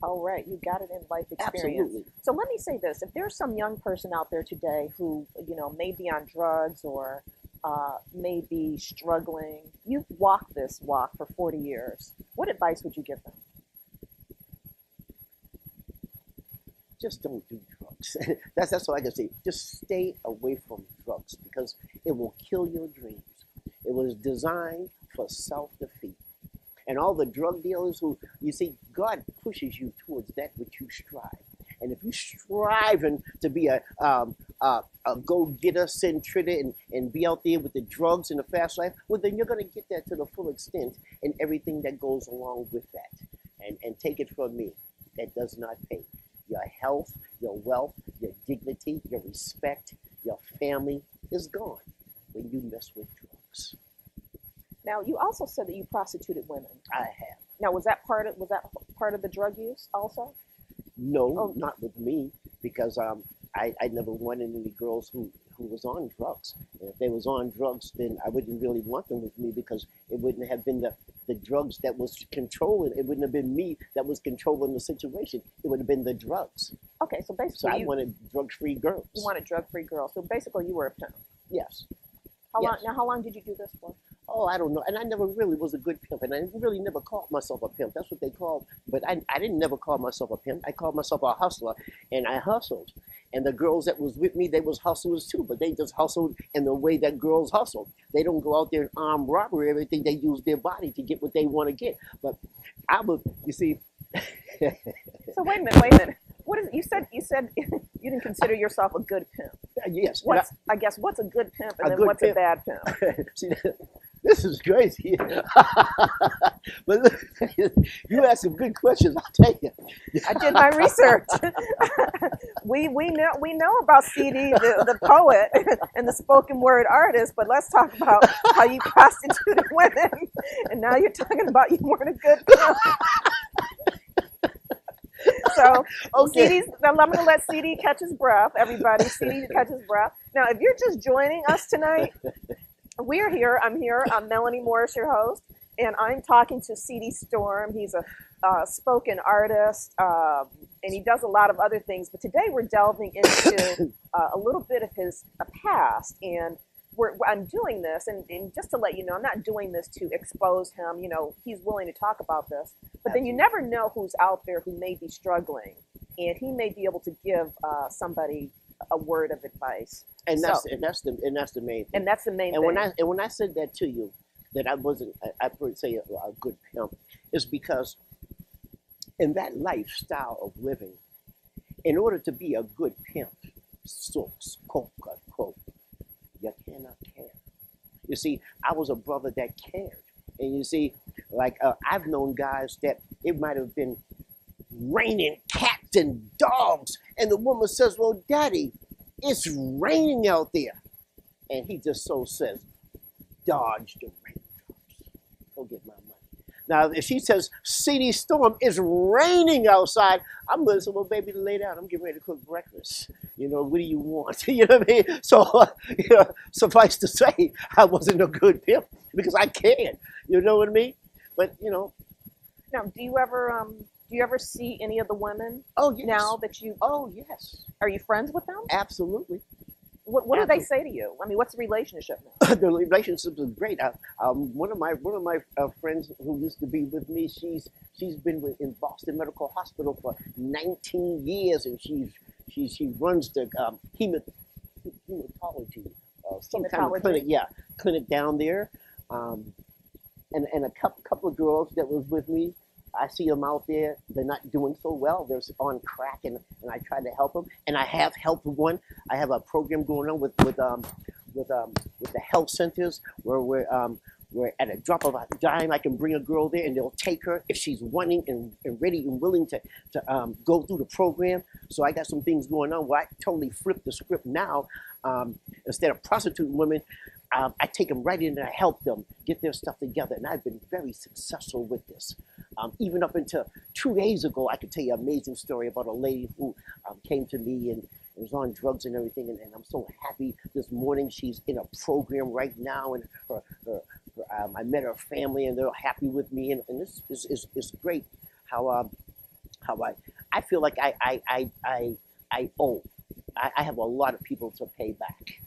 Oh, right. You got it in life experience. Absolutely. So let me say this. If there's some young person out there today who, may be on drugs or may be struggling, you've walked this walk for 40 years. What advice would you give them? Just don't do drugs. That's all I can say. Just stay away from drugs because it will kill your dreams. It was designed for self-defeat. And all the drug dealers who, you see, God pushes you towards that which you strive. And if you striving to be a go-getter, centrited, and be out there with the drugs and the fast life, well, then you're going to get that to the full extent and everything that goes along with that. And take it from me, that does not pay. Your health, your wealth, your dignity, your respect, your family is gone when you mess with drugs. Now, you also said that you prostituted women. I have. Now, was that part of the drug use also? No, Oh, not with me, because I never wanted any girls who was on drugs. And if they was on drugs, then I wouldn't really want them with me because it wouldn't have been the drugs that was controlling. It wouldn't have been me that was controlling the situation. It would have been the drugs. okay. So So basically, I you wanted drug-free girls. you wanted drug-free girls. So basically, you were a pimp. Yes. How long? Yes. Now, how long did you do this for? Oh, I don't know. And I never really was a good pimp. And I really never called myself a pimp. That's what they called. But I didn't never call myself a pimp. I called myself a hustler. And I hustled. And the girls that was with me, they was hustlers too. But they just hustled in the way that girls hustle. They don't go out there and armed robbery, everything. They use their body to get what they want to get. But I would, you see. So wait a minute. Wait a minute. What is? You said you didn't consider yourself a good pimp. Yes. What's a good pimp, and A then good what's pimp. a bad pimp? See, this is crazy. But look, you asked some good questions, I'll tell you. I did my research. we know about CD, the poet, and the spoken word artist, but let's talk about how you prostituted women, and now you're talking about you weren't a good pimp. So Okay. I'm going to let CD catch his breath. Everybody, CD catch his breath. Now, if you're just joining us tonight, we're here. I'm here. I'm Melanie Morris, your host, and I'm talking to CD Storm. He's a spoken artist, and he does a lot of other things. But today we're delving into a little bit of his past, and I'm doing this, and just to let you know, I'm not doing this to expose him. He's willing to talk about this, but then you never know who's out there who may be struggling, and he may be able to give somebody a word of advice. And So, that's the main thing. and that's the main And thing. when I said that to you, that I wasn't, I would say a good pimp, is because in that lifestyle of living, in order to be a good pimp, so quote unquote, you cannot care. You see, I was a brother that cared, and you see, like I've known guys that it might have been raining cats and dogs, and the woman says, "Well, Daddy, it's raining out there," and he just so says, "Dodge the raindrops. Go get my money." Now, if she says, "CD Storm, it's raining outside," I'm going to say, "Well, baby, lay down. I'm getting ready to cook breakfast. What do you want?" You know what I mean? So, suffice to say, I wasn't a good pimp because I cared. You know what I mean? But, Now, do you ever see any of the women oh, yes. now that Oh, yes. are you friends with them? Absolutely. What do they Absolutely. say to you? I mean, what's the relationship now? The relationship is great. One of my friends who used to be with me, she's been in Boston Medical Hospital for 19 years, and she runs the hematology, some kind of Hematology. clinic, clinic down there. And a couple of girls that was with me, I see them out there. They're not doing so well. They're on crack, and I try to help them. And I have helped one. I have a program going on with the health centers where we're at a drop of a dime. I can bring a girl there, and they'll take her if she's wanting and ready and willing to go through the program. So I got some things going on where I totally flip the script now. Instead of prostituting women, I take them right in and I help them get their stuff together. And I've been very successful with this. Even up until 2 days ago, I could tell you an amazing story about a lady who came to me and was on drugs and everything. And I'm so happy this morning. She's in a program right now. And I met her family and they're happy with me. And this is great how how I feel like I owe. I have a lot of people to pay back.